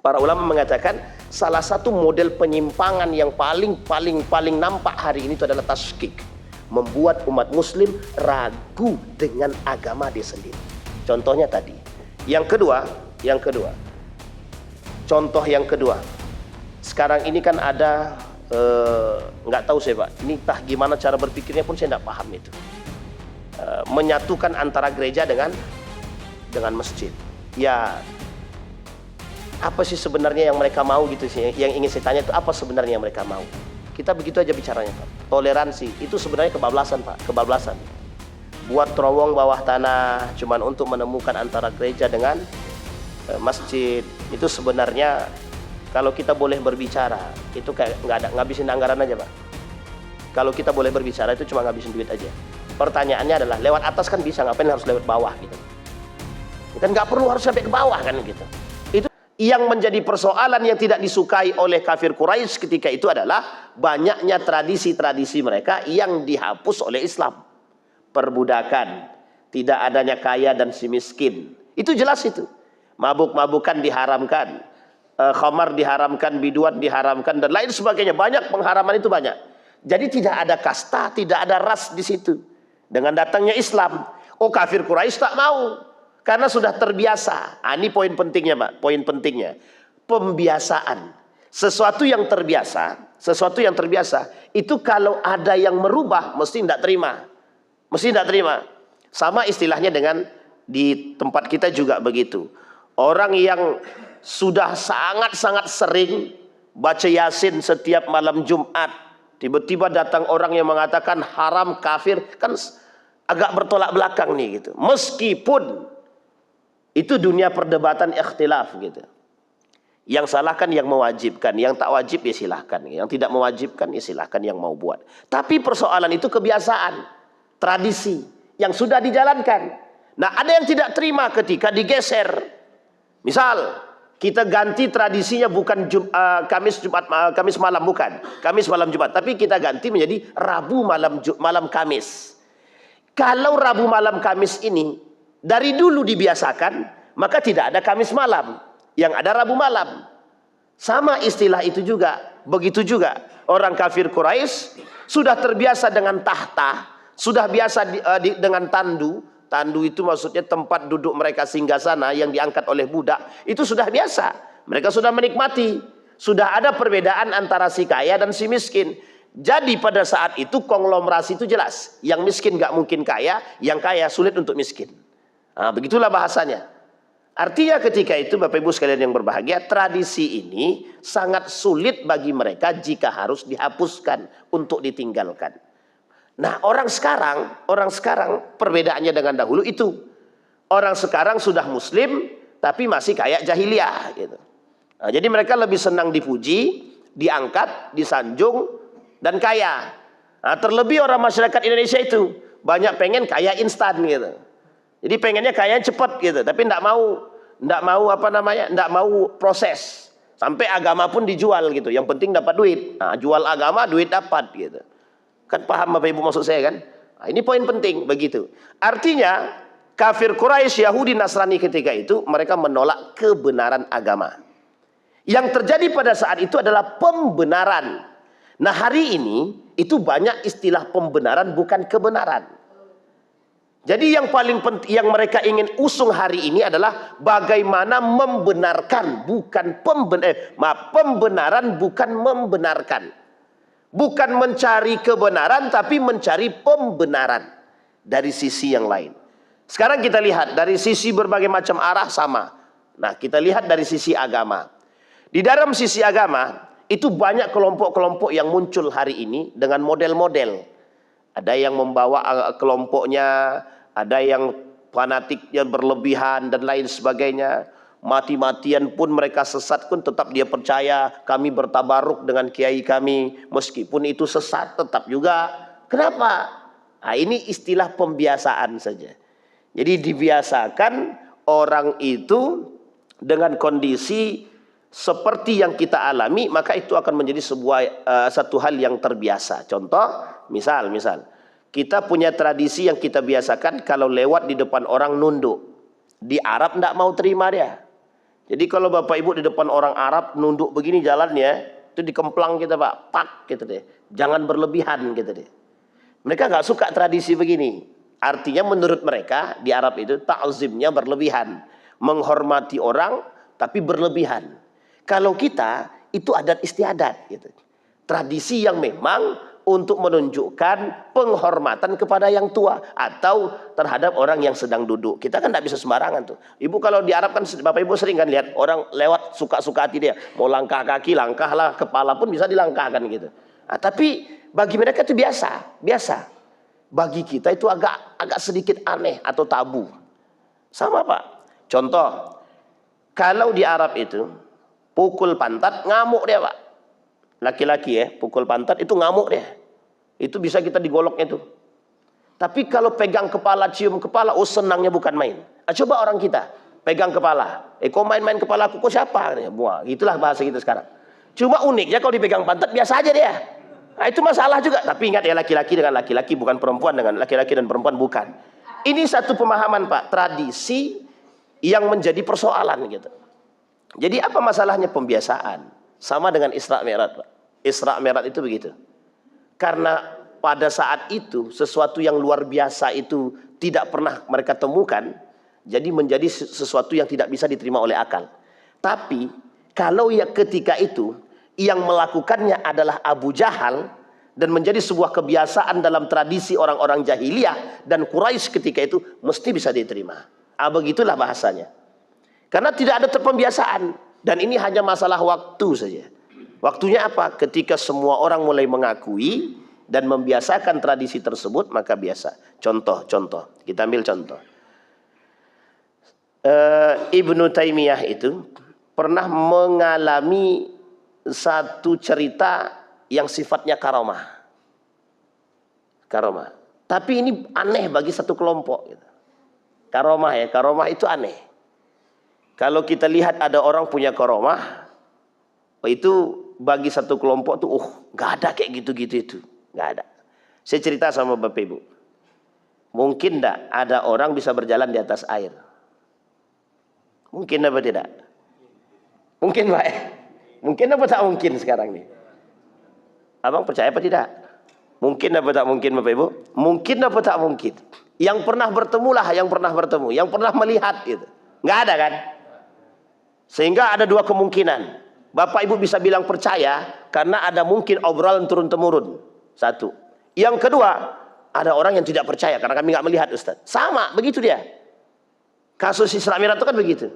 Para ulama mengatakan salah satu model penyimpangan yang paling nampak hari ini itu adalah tasyikik, membuat umat muslim ragu dengan agama dia sendiri. Contohnya tadi. Yang kedua, contoh yang kedua. Sekarang ini kan ada nggak tahu saya Pak, ini entah gimana cara berpikirnya pun saya nggak paham itu. Menyatukan antara gereja dengan masjid. Ya, apa sih sebenarnya yang mereka mau gitu sih? Yang ingin saya tanya itu apa sebenarnya yang mereka mau? Kita begitu aja bicaranya Pak. Toleransi itu sebenarnya kebablasan Pak, kebablasan. Buat terowong bawah tanah cuman untuk menemukan antara gereja dengan masjid, itu sebenarnya kalau kita boleh berbicara itu kayak nggak ada, ngabisin anggaran aja Pak. Kalau kita boleh berbicara itu cuma ngabisin duit aja. Pertanyaannya adalah lewat atas kan bisa, ngapain harus lewat bawah gitu? Kan nggak perlu harus sampai ke bawah kan gitu. Itu yang menjadi persoalan yang tidak disukai oleh kafir Quraisy ketika itu adalah banyaknya tradisi-tradisi mereka yang dihapus oleh Islam. Perbudakan, tidak adanya kaya dan si miskin. Itu jelas itu. Mabuk-mabukan diharamkan, khamar diharamkan, biduan diharamkan dan lain sebagainya. Banyak pengharaman itu banyak. Jadi tidak ada kasta, tidak ada ras di situ. Dengan datangnya Islam, oh kafir Quraisy tak mau. Karena sudah terbiasa. Ini poin pentingnya Pak, poin pentingnya. Pembiasaan. Sesuatu yang terbiasa, itu kalau ada yang merubah, mesti tidak terima. Mesti tidak terima. Sama istilahnya dengan di tempat kita juga begitu. Orang yang sudah sangat-sangat sering baca Yasin setiap malam Jumat, tiba-tiba datang orang yang mengatakan haram, kafir, kan agak bertolak belakang nih gitu. Meskipun itu dunia perdebatan ikhtilaf gitu. Yang salah kan yang mewajibkan, yang tak wajib ya silahkan, yang tidak mewajibkan ya silahkan yang mau buat. Tapi persoalan itu kebiasaan, tradisi yang sudah dijalankan. Nah, ada yang tidak terima ketika digeser. Misal kita ganti tradisinya bukan Kamis malam, bukan Kamis malam Jumat, tapi kita ganti menjadi Rabu malam Kamis. Kalau Rabu malam Kamis ini dari dulu dibiasakan, maka tidak ada Kamis malam, yang ada Rabu malam. Sama istilah itu juga. Begitu juga orang kafir Quraisy sudah terbiasa dengan tahta, sudah biasa dengan tandu. Tandu itu maksudnya tempat duduk mereka singgasana yang diangkat oleh budak. Itu sudah biasa. Mereka sudah menikmati. Sudah ada perbedaan antara si kaya dan si miskin. Jadi pada saat itu konglomerasi itu jelas. Yang miskin gak mungkin kaya, yang kaya sulit untuk miskin. Nah, begitulah bahasanya. Artinya ketika itu Bapak Ibu sekalian yang berbahagia, tradisi ini sangat sulit bagi mereka jika harus dihapuskan untuk ditinggalkan. Nah, orang sekarang perbedaannya dengan dahulu itu. Orang sekarang sudah muslim tapi masih kayak jahiliyah gitu. Nah, jadi mereka lebih senang dipuji, diangkat, disanjung dan kaya. Nah, terlebih orang masyarakat Indonesia itu banyak pengen kaya instan gitu. Jadi pengennya kaya cepat gitu, tapi enggak mau proses. Sampai agama pun dijual gitu. Yang penting dapat duit. Nah, jual agama, duit dapat gitu. Kan paham Bapak Ibu maksud saya kan? Nah, ini poin penting begitu. Artinya kafir Quraisy, Yahudi, Nasrani ketika itu mereka menolak kebenaran agama. Yang terjadi pada saat itu adalah pembenaran. Nah, hari ini itu banyak istilah pembenaran bukan kebenaran. Jadi yang paling penting yang mereka ingin usung hari ini adalah bagaimana membenarkan bukan pembenaran bukan membenarkan. Bukan mencari kebenaran tapi mencari pembenaran dari sisi yang lain. Sekarang kita lihat dari sisi berbagai macam arah sama. Nah, kita lihat dari sisi agama. Di dalam sisi agama itu banyak kelompok-kelompok yang muncul hari ini dengan model-model. Ada yang membawa kelompoknya, ada yang fanatik yang berlebihan dan lain sebagainya. Mati-matian pun mereka sesat pun tetap dia percaya kami bertabaruk dengan kiai kami. Meskipun itu sesat tetap juga. Kenapa? Nah, ini istilah pembiasaan saja. Jadi dibiasakan orang itu dengan kondisi seperti yang kita alami, maka itu akan menjadi satu hal yang terbiasa. Contoh, misal kita punya tradisi yang kita biasakan kalau lewat di depan orang nunduk. Di Arab tidak mau terima dia. Jadi kalau Bapak Ibu di depan orang Arab nunduk begini jalannya, itu dikemplang kita Pak, pak gitu deh. Jangan berlebihan gitu deh. Mereka nggak suka tradisi begini. Artinya menurut mereka di Arab itu ta'zimnya berlebihan. Menghormati orang tapi berlebihan. Kalau kita itu adat istiadat gitu. Tradisi yang memang untuk menunjukkan penghormatan kepada yang tua atau terhadap orang yang sedang duduk. Kita kan tidak bisa sembarangan tuh. Ibu kalau di Arab kan Bapak Ibu sering kan lihat orang lewat suka-suka hati dia. Mau langkah kaki, langkahlah, kepala pun bisa dilangkahkan gitu. Nah, tapi bagi mereka itu biasa. Bagi kita itu agak sedikit aneh atau tabu. Sama Pak. Contoh, kalau di Arab itu pukul pantat ngamuk dia Pak. Laki-laki ya, pukul pantat itu ngamuk dia. Itu bisa kita digoloknya tuh. Tapi kalau pegang kepala, cium kepala, oh senangnya bukan main. Coba orang kita pegang kepala. Kok main-main kepala aku, kok siapa? Wah, itulah bahasa kita sekarang. Cuma uniknya kalau dipegang pantat biasa aja dia. Nah, itu masalah juga. Tapi ingat ya, laki-laki dengan laki-laki, bukan perempuan dengan laki-laki dan perempuan, bukan. Ini satu pemahaman Pak, tradisi yang menjadi persoalan gitu. Jadi apa masalahnya? Pembiasaan. Sama dengan Isra Mi'raj Pak. Isra Mi'raj itu begitu. Karena pada saat itu sesuatu yang luar biasa itu tidak pernah mereka temukan, jadi menjadi sesuatu yang tidak bisa diterima oleh akal. Tapi kalau ya ketika itu yang melakukannya adalah Abu Jahal dan menjadi sebuah kebiasaan dalam tradisi orang-orang jahiliyah dan Quraisy ketika itu, mesti bisa diterima. Begitulah bahasanya. Karena tidak ada pembiasaan dan ini hanya masalah waktu saja. Waktunya apa? Ketika semua orang mulai mengakui dan membiasakan tradisi tersebut, maka biasa. Contoh. Kita ambil contoh. Ibnu Taimiyah itu pernah mengalami satu cerita yang sifatnya karomah. Tapi ini aneh bagi satu kelompok. Karomah ya, karomah itu aneh. Kalau kita lihat ada orang punya karomah, itu bagi satu kelompok tuh, nggak ada kayak gitu-gitu itu, nggak ada. Saya cerita sama Bapak Ibu, mungkin enggak ada orang bisa berjalan di atas air? Mungkin apa tidak? Mungkin Pak. Mungkin apa tak mungkin sekarang nih? Abang percaya apa tidak? Mungkin apa tak mungkin Bapak Ibu? Mungkin apa tak mungkin? Yang pernah bertemu lah, yang pernah bertemu, yang pernah melihat itu, nggak ada kan? Sehingga ada dua kemungkinan. Bapak Ibu bisa bilang percaya karena ada mungkin obrolan turun-temurun. Satu. Yang kedua, ada orang yang tidak percaya karena kami nggak melihat Ustaz. Sama, begitu dia. Kasus Isra Mi'raj itu kan begitu.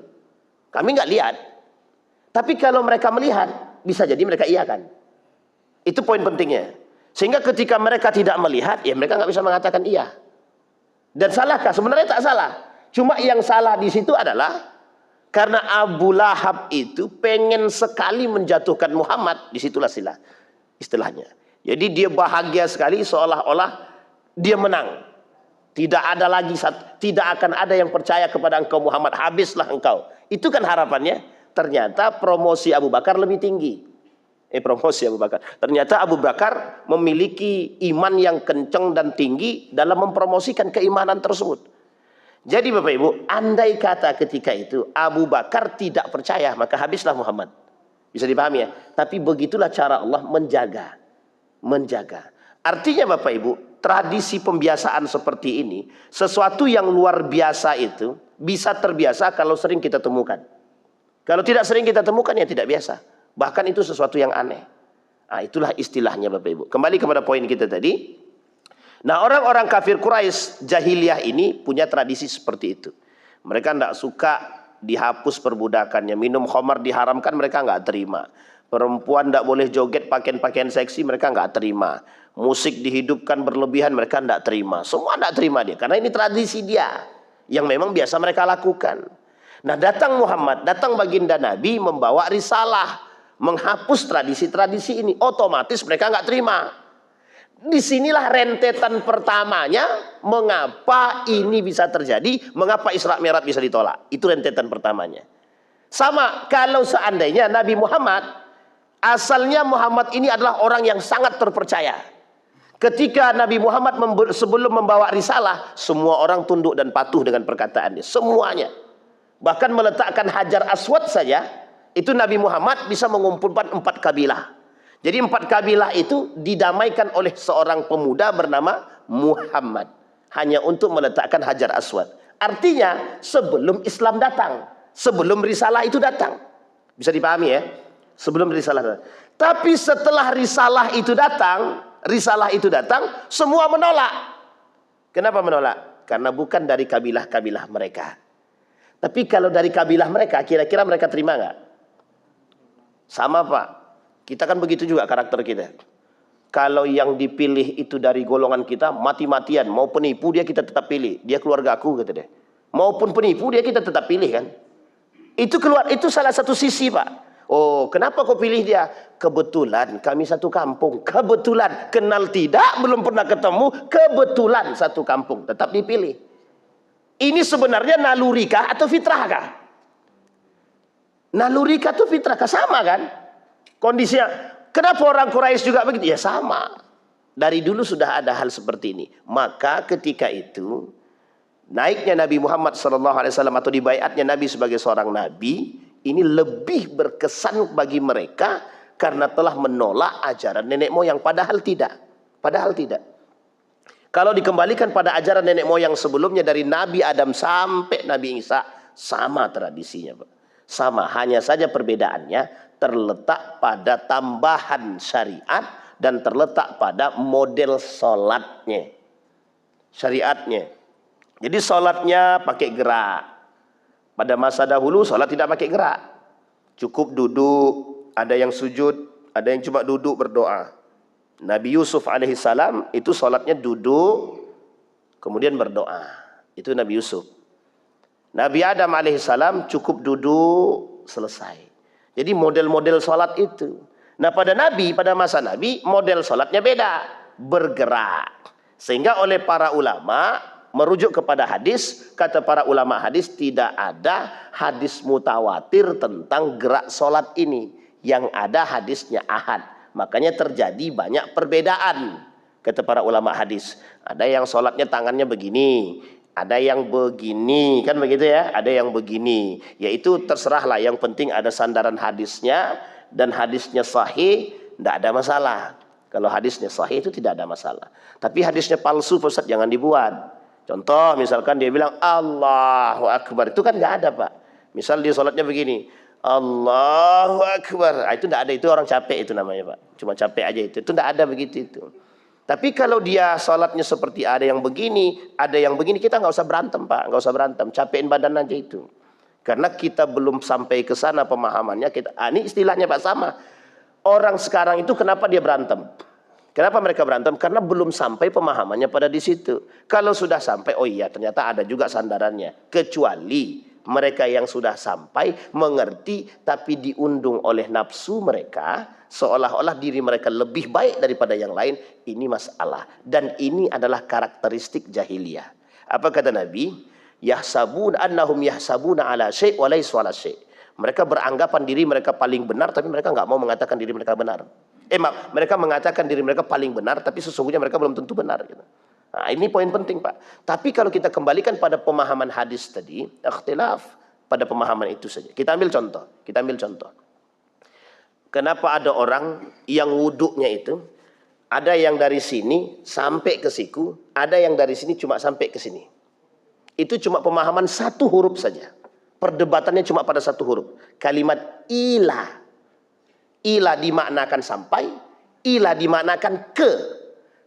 Kami nggak lihat. Tapi kalau mereka melihat, bisa jadi mereka iya kan. Itu poin pentingnya. Sehingga ketika mereka tidak melihat, ya mereka nggak bisa mengatakan iya. Dan salahkah? Sebenarnya tak salah. Cuma yang salah di situ adalah karena Abu Lahab itu pengen sekali menjatuhkan Muhammad, disitulah istilahnya. Jadi dia bahagia sekali seolah-olah dia menang. Tidak akan ada yang percaya kepada engkau Muhammad, habislah engkau. Itu kan harapannya. Ternyata promosi Abu Bakar lebih tinggi. Ternyata Abu Bakar memiliki iman yang kencang dan tinggi dalam mempromosikan keimanan tersebut. Jadi Bapak Ibu, andai kata ketika itu Abu Bakar tidak percaya, maka habislah Muhammad. Bisa dipahami ya? Tapi begitulah cara Allah menjaga. Artinya Bapak Ibu, tradisi pembiasaan seperti ini, sesuatu yang luar biasa itu bisa terbiasa kalau sering kita temukan. Kalau tidak sering kita temukan, ya tidak biasa. Bahkan itu sesuatu yang aneh. Nah, itulah istilahnya Bapak Ibu. Kembali kepada poin kita tadi. Nah, orang-orang kafir Quraisy jahiliyah ini punya tradisi seperti itu. Mereka tidak suka dihapus perbudakannya. Minum khamar diharamkan, mereka nggak terima. Perempuan tidak boleh joget pakaian-pakaian seksi, mereka nggak terima. Musik dihidupkan berlebihan, mereka tidak terima. Semua tidak terima dia, karena ini tradisi dia yang memang biasa mereka lakukan. Nah, datang Muhammad, datang baginda Nabi membawa risalah, menghapus tradisi-tradisi ini. Otomatis mereka nggak terima. Disinilah rentetan pertamanya mengapa ini bisa terjadi, mengapa Isra Mi'raj bisa ditolak. Itu rentetan pertamanya. Sama kalau seandainya Nabi Muhammad, asalnya Muhammad ini adalah orang yang sangat terpercaya. Ketika Nabi Muhammad sebelum membawa risalah, semua orang tunduk dan patuh dengan perkataannya. Semuanya. Bahkan meletakkan Hajar Aswad saja, itu Nabi Muhammad bisa mengumpulkan 4 kabilah. Jadi 4 kabilah itu didamaikan oleh seorang pemuda bernama Muhammad. Hanya untuk meletakkan Hajar Aswad. Artinya sebelum Islam datang. Sebelum risalah itu datang. Bisa dipahami ya? Sebelum risalah datang. Tapi setelah risalah itu datang, semua menolak. Kenapa menolak? Karena bukan dari kabilah-kabilah mereka. Tapi kalau dari kabilah mereka, kira-kira mereka terima nggak? Sama Pak. Kita kan begitu juga karakter kita. Kalau yang dipilih itu dari golongan kita, mati-matian. Mau penipu dia kita tetap pilih. Dia keluarga aku kata dia. Maupun penipu dia kita tetap pilih kan. Itu salah satu sisi Pak. Oh, kenapa kau pilih dia? Kebetulan kami satu kampung. Kebetulan kenal tidak, belum pernah ketemu. Kebetulan satu kampung, tetap dipilih. Ini sebenarnya nalurikah atau fitrahkah? Nalurikah atau fitrahkah? Sama kan? Kondisinya. Kenapa orang Quraisy juga begitu? Ya sama. Dari dulu sudah ada hal seperti ini. Maka ketika itu naiknya Nabi Muhammad SAW atau dibaiatnya Nabi sebagai seorang Nabi, ini lebih berkesan bagi mereka karena telah menolak ajaran nenek moyang. Padahal tidak. Kalau dikembalikan pada ajaran nenek moyang sebelumnya dari Nabi Adam sampai Nabi Isa, sama tradisinya Pak. Sama, hanya saja perbedaannya terletak pada tambahan syariat dan terletak pada model sholatnya. Syariatnya. Jadi sholatnya pakai gerak. Pada masa dahulu sholat tidak pakai gerak. Cukup duduk, ada yang sujud, ada yang cuma duduk berdoa. Nabi Yusuf alaihissalam itu sholatnya duduk, kemudian berdoa. Itu Nabi Yusuf. Nabi Adam alaihissalam cukup duduk, selesai. Jadi model-model sholat itu. Nah pada masa Nabi, model sholatnya beda. Bergerak. Sehingga oleh para ulama, merujuk kepada hadis, kata para ulama hadis, tidak ada hadis mutawatir tentang gerak sholat ini. Yang ada hadisnya ahad. Makanya terjadi banyak perbedaan. Kata para ulama hadis. Ada yang sholatnya tangannya begini. Ada yang begini, kan begitu ya? Ada yang begini. Yaitu terserahlah, yang penting ada sandaran hadisnya. Dan hadisnya sahih, tidak ada masalah. Kalau hadisnya sahih itu tidak ada masalah. Tapi hadisnya palsu, Ustaz, jangan dibuat. Contoh, misalkan dia bilang Allahu Akbar. Itu kan nggak ada Pak. Misal dia sholatnya begini. Allahu Akbar. Itu tidak ada, itu orang capek itu namanya Pak. Cuma capek aja itu. Itu tidak ada begitu itu. Tapi kalau dia sholatnya seperti ada yang begini, ada yang begini, kita nggak usah berantem Pak, nggak usah berantem, capein badan aja itu. Karena kita belum sampai ke sana pemahamannya. Ini istilahnya Pak sama. Orang sekarang itu kenapa dia berantem? Kenapa mereka berantem? Karena belum sampai pemahamannya pada di situ. Kalau sudah sampai, oh iya ternyata ada juga sandarannya. Kecuali mereka yang sudah sampai mengerti, tapi diundung oleh nafsu mereka. Seolah-olah diri mereka lebih baik daripada yang lain. Ini masalah. Dan ini adalah karakteristik jahiliyah. Apa kata Nabi? Yahsabun annahum yahsabuna ala syai' wa laysa ala syai'. Mereka beranggapan diri mereka paling benar, tapi mereka nggak mau mengatakan diri mereka benar. Mereka mengatakan diri mereka paling benar, tapi sesungguhnya mereka belum tentu benar. Gitu. Nah, ini poin penting Pak. Tapi kalau kita kembalikan pada pemahaman hadis tadi, ikhtilaf pada pemahaman itu saja. Kita ambil contoh. Kenapa ada orang yang wuduknya itu, ada yang dari sini sampai ke siku, ada yang dari sini cuma sampai ke sini. Itu cuma pemahaman satu huruf saja. Perdebatannya cuma pada satu huruf. Kalimat ila. Ila dimaknakan sampai, ila dimaknakan ke.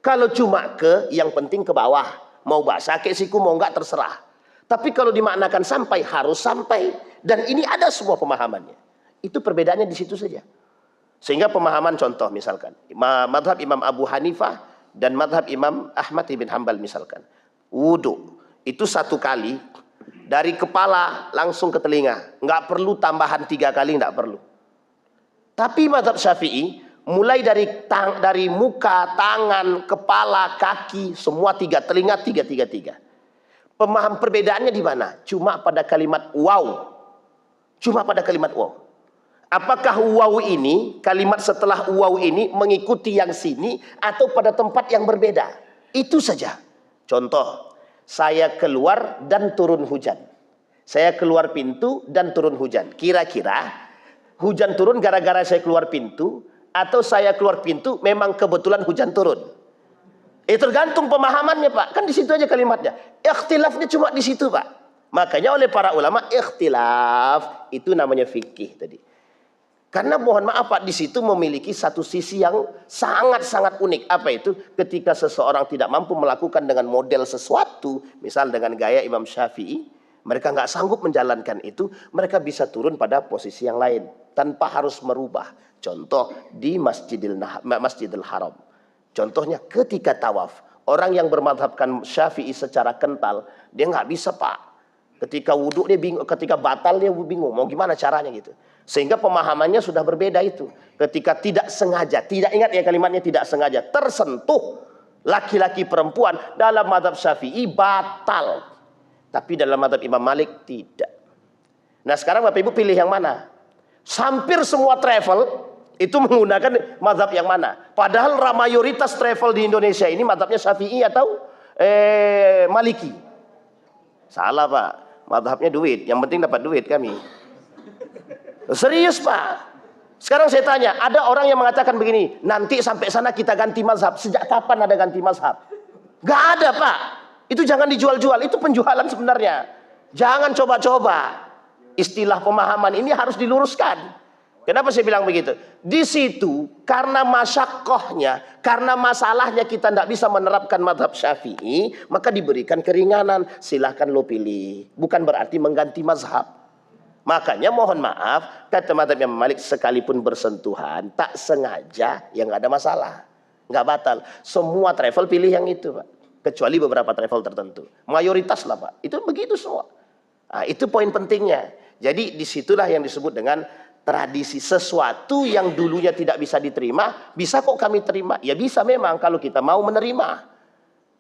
Kalau cuma ke, yang penting ke bawah. Mau basah ke siku, mau enggak terserah. Tapi kalau dimaknakan sampai, harus sampai. Dan ini ada semua pemahamannya. Itu perbedaannya di situ saja. Sehingga pemahaman contoh misalkan. Madhab Imam Abu Hanifah dan madhab Imam Ahmad ibn Hanbal misalkan. Wudhu. Itu satu kali. Dari kepala langsung ke telinga. Enggak perlu tambahan 3 kali, enggak perlu. Tapi madhab Syafi'i, mulai dari muka, tangan, kepala, kaki, semua 3, telinga 3. Pemaham perbedaannya di mana? Cuma pada kalimat waw. Cuma pada kalimat waw. Apakah waw ini, kalimat setelah waw ini mengikuti yang sini atau pada tempat yang berbeda? Itu saja. Contoh, saya keluar dan turun hujan. Saya keluar pintu dan turun hujan. Kira-kira hujan turun gara-gara saya keluar pintu, atau saya keluar pintu memang kebetulan hujan turun? Tergantung pemahamannya, Pak. Kan di situ aja kalimatnya. Ikhtilafnya cuma di situ, Pak. Makanya oleh para ulama ikhtilaf itu namanya fikih tadi. Karena mohon maaf Pak, di situ memiliki satu sisi yang sangat-sangat unik. Apa itu? Ketika seseorang tidak mampu melakukan dengan model sesuatu, misal dengan gaya Imam Syafi'i, mereka nggak sanggup menjalankan itu, mereka bisa turun pada posisi yang lain tanpa harus merubah. Contoh di Masjidil Haram. Contohnya ketika tawaf, orang yang bermadhabkan Syafi'i secara kental, dia nggak bisa Pak. Ketika wudhu dia bingung, ketika batal dia bingung, mau gimana caranya gitu. Sehingga pemahamannya sudah berbeda itu. Ketika tidak sengaja, tidak ingat ya kalimatnya tidak sengaja, tersentuh laki-laki perempuan dalam mazhab Syafi'i batal. Tapi dalam mazhab Imam Malik tidak. Nah sekarang Bapak Ibu pilih yang mana? Hampir semua travel itu menggunakan mazhab yang mana? Padahal mayoritas travel di Indonesia ini mazhabnya Syafi'i atau Maliki. Salah Pak, mazhabnya duit. Yang penting dapat duit kami. Serius Pak. Sekarang saya tanya, ada orang yang mengatakan begini, nanti sampai sana kita ganti mazhab. Sejak kapan ada ganti mazhab? Gak ada Pak. Itu jangan dijual-jual, itu penjualan sebenarnya. Jangan coba-coba. Istilah pemahaman ini harus diluruskan. Kenapa saya bilang begitu? Di situ karena masyakohnya, karena masalahnya kita tidak bisa menerapkan mazhab Syafi'i, maka diberikan keringanan. Silahkan lo pilih. Bukan berarti mengganti mazhab. Makanya mohon maaf, kata mazhab Imam Malik, sekalipun bersentuhan, tak sengaja, ya nggak ada masalah. Nggak batal. Semua travel pilih yang itu Pak. Kecuali beberapa travel tertentu. Mayoritas lah Pak. Itu begitu semua. Nah, itu poin pentingnya. Jadi disitulah yang disebut dengan tradisi. Sesuatu yang dulunya tidak bisa diterima, bisa kok kami terima. Ya bisa memang kalau kita mau menerima.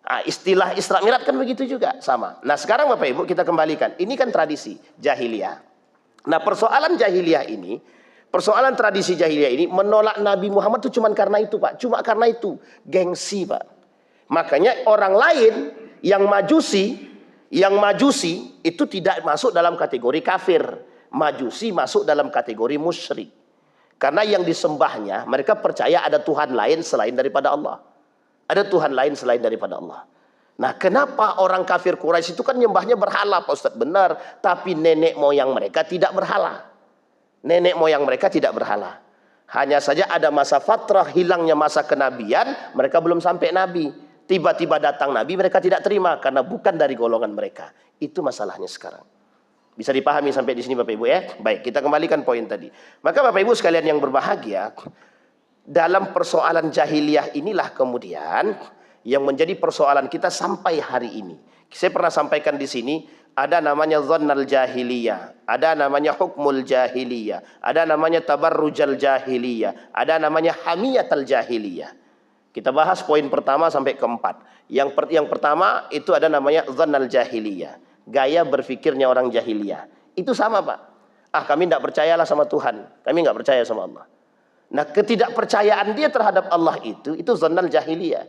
Nah, istilah Isra Mi'raj kan begitu juga. Sama. Nah sekarang Bapak Ibu kita kembalikan. Ini kan tradisi jahiliyah. Nah persoalan jahiliyah ini, persoalan tradisi jahiliyah ini menolak Nabi Muhammad itu cuma karena itu Pak. Cuma karena itu. Gengsi Pak. Makanya orang lain yang majusi itu tidak masuk dalam kategori kafir. Majusi masuk dalam kategori musyrik. Karena yang disembahnya, mereka percaya ada Tuhan lain selain daripada Allah. Ada Tuhan lain selain daripada Allah. Nah kenapa orang kafir Quraisy itu kan nyembahnya berhala Pak Ustadz? Benar. Tapi nenek moyang mereka tidak berhala. Nenek moyang mereka tidak berhala. Hanya saja ada masa fatrah, hilangnya masa kenabian, mereka belum sampai nabi. Tiba-tiba datang nabi, mereka tidak terima karena bukan dari golongan mereka. Itu masalahnya sekarang. Bisa dipahami sampai di sini Bapak Ibu ya? Baik, kita kembalikan poin tadi. Maka Bapak Ibu sekalian yang berbahagia, dalam persoalan jahiliyah inilah kemudian yang menjadi persoalan kita sampai hari ini. Saya pernah sampaikan di sini, ada namanya dhannal jahiliyah, ada namanya hukmul jahiliyah, ada namanya tabarrujal jahiliyah, ada namanya hamiyatal jahiliyah. Kita bahas poin pertama sampai keempat. Yang pertama itu ada namanya dhannal jahiliyah, gaya berfikirnya orang jahiliyah. Itu sama Pak. Kami tidak percayalah sama Tuhan, kami nggak percaya sama Allah. Nah ketidakpercayaan dia terhadap Allah itu dhannal jahiliyah.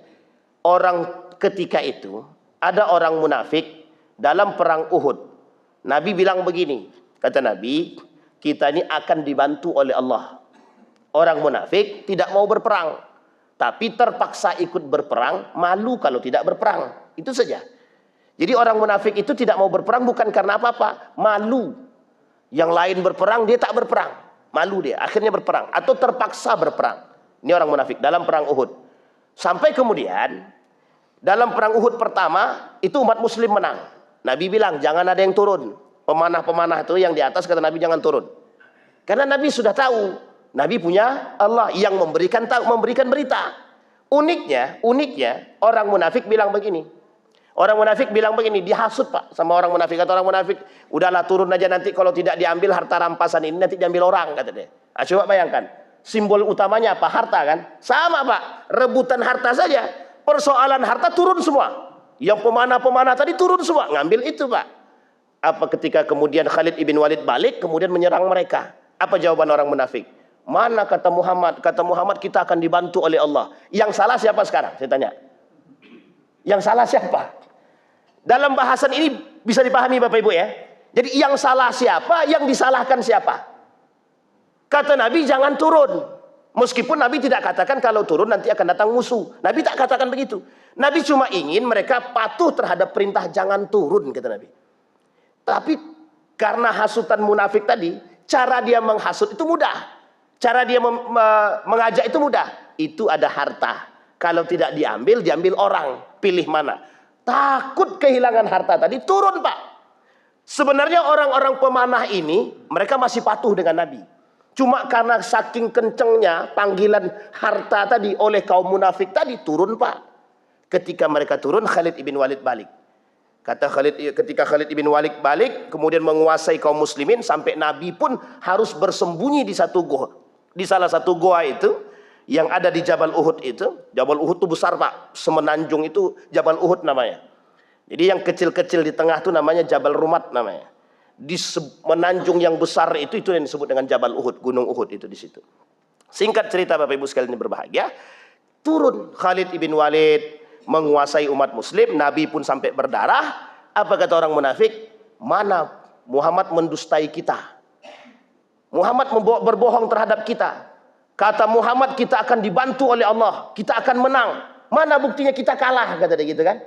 Orang ketika itu ada orang munafik dalam perang Uhud. Nabi bilang begini, kata Nabi, kita ini akan dibantu oleh Allah. Orang munafik tidak mau berperang, tapi terpaksa ikut berperang, malu kalau tidak berperang. Itu saja. Jadi orang munafik itu tidak mau berperang bukan karena apa-apa, malu. Yang lain berperang, dia tak berperang. Malu dia, akhirnya berperang. Atau terpaksa berperang. Ini orang munafik dalam perang Uhud. Sampai kemudian dalam perang Uhud pertama itu umat muslim menang. Nabi bilang jangan ada yang turun. Pemanah-pemanah itu yang di atas kata Nabi jangan turun. Karena Nabi sudah tahu. Nabi punya Allah yang memberikan berita. Uniknya orang munafik bilang begini. Orang munafik bilang begini, dihasut Pak sama orang munafik. Kata orang munafik, udahlah turun aja nanti kalau tidak diambil harta rampasan ini nanti diambil orang kata dia. Coba bayangkan. Simbol utamanya apa? Harta kan? Sama Pak. Rebutan harta saja. Persoalan harta turun semua. Yang pemanah-pemanah tadi turun semua. Ngambil itu Pak. Apa ketika kemudian Khalid ibn Walid balik. Kemudian menyerang mereka. Apa jawaban orang munafik? Mana kata Muhammad? Kata Muhammad kita akan dibantu oleh Allah. Yang salah siapa sekarang? Saya tanya. Yang salah siapa? Dalam bahasan ini bisa dipahami Bapak Ibu ya. Jadi yang salah siapa, yang disalahkan siapa? Kata Nabi, jangan turun. Meskipun Nabi tidak katakan kalau turun nanti akan datang musuh. Nabi tak katakan begitu. Nabi cuma ingin mereka patuh terhadap perintah jangan turun, kata Nabi. Tapi karena hasutan munafik tadi, cara dia menghasut itu mudah. Cara dia mengajak itu mudah. Itu ada harta. Kalau tidak diambil, diambil orang. Pilih mana? Takut kehilangan harta tadi, turun Pak. Sebenarnya orang-orang pemanah ini, mereka masih patuh dengan Nabi. Cuma karena saking kencengnya panggilan harta tadi oleh kaum munafik tadi, turun Pak. Ketika mereka turun, Khalid ibn Walid balik. Ketika Khalid ibn Walid balik, kemudian menguasai kaum muslimin, sampai Nabi pun harus bersembunyi di satu goa. Di salah satu goa itu, yang ada di Jabal Uhud itu. Jabal Uhud itu besar Pak, semenanjung itu Jabal Uhud namanya. Jadi yang kecil-kecil di tengah itu namanya Jabal Rumat namanya. Di menanjung yang besar itu yang disebut dengan Jabal Uhud, Gunung Uhud itu di situ. Singkat cerita Bapak Ibu sekalian yang berbahagia, turun Khalid ibn Walid menguasai umat muslim, Nabi pun sampai berdarah. Apa kata orang munafik? Mana Muhammad mendustai kita. Muhammad berbohong terhadap kita. Kata Muhammad kita akan dibantu oleh Allah, kita akan menang. Mana buktinya kita kalah, kata dia gitu kan.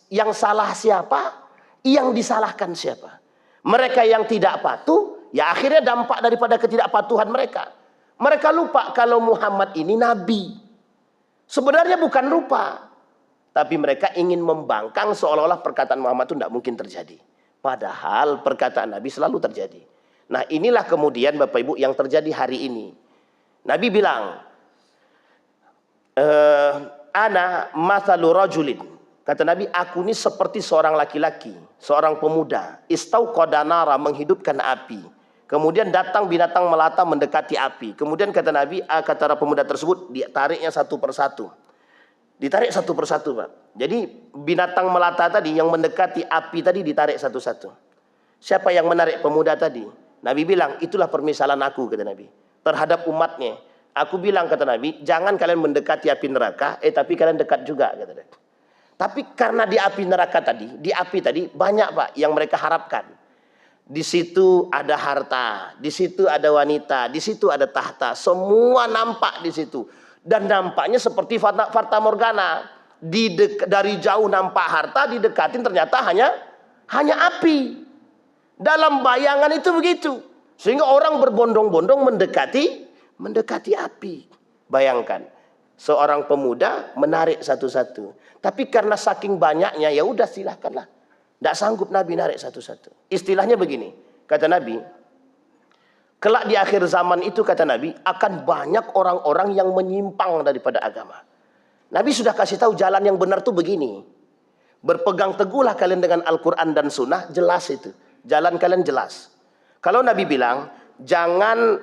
Yang salah siapa? Yang disalahkan siapa? Mereka yang tidak patuh, ya akhirnya dampak daripada ketidakpatuhan mereka. Mereka lupa kalau Muhammad ini nabi. Sebenarnya bukan lupa, tapi mereka ingin membangkang seolah-olah perkataan Muhammad itu tidak mungkin terjadi. Padahal perkataan Nabi selalu terjadi. Nah inilah kemudian Bapak Ibu yang terjadi hari ini. Nabi bilang, ana mathalu rajulin. Kata Nabi, aku ini seperti seorang laki-laki, seorang pemuda. Istauqada nara, menghidupkan api. Kemudian datang binatang melata mendekati api. Kemudian kata Nabi, kata pemuda tersebut, ditariknya satu persatu. Ditarik satu persatu Pak. Jadi binatang melata tadi yang mendekati api tadi ditarik satu-satu. Siapa yang menarik pemuda tadi? Nabi bilang, itulah permisalan aku, kata Nabi, terhadap umatnya. Aku bilang, kata Nabi, jangan kalian mendekati api neraka, tapi kalian dekat juga, kata Nabi. Tapi karena di api neraka tadi, di api tadi banyak Pak yang mereka harapkan. Di situ ada harta, di situ ada wanita, di situ ada tahta, semua nampak di situ. Dan nampaknya seperti fata morgana. Dari jauh nampak harta, didekatin ternyata hanya api. Dalam bayangan itu begitu. Sehingga orang berbondong-bondong mendekati api. Bayangkan, seorang pemuda menarik satu-satu. Tapi karena saking banyaknya, ya udah silahkanlah. Tidak sanggup Nabi narik satu-satu. Istilahnya begini, kata Nabi, kelak di akhir zaman itu, kata Nabi, akan banyak orang-orang yang menyimpang daripada agama. Nabi sudah kasih tahu jalan yang benar tuh begini. Berpegang teguhlah kalian dengan Al-Quran dan Sunnah, jelas itu. Jalan kalian jelas. Kalau Nabi bilang, jangan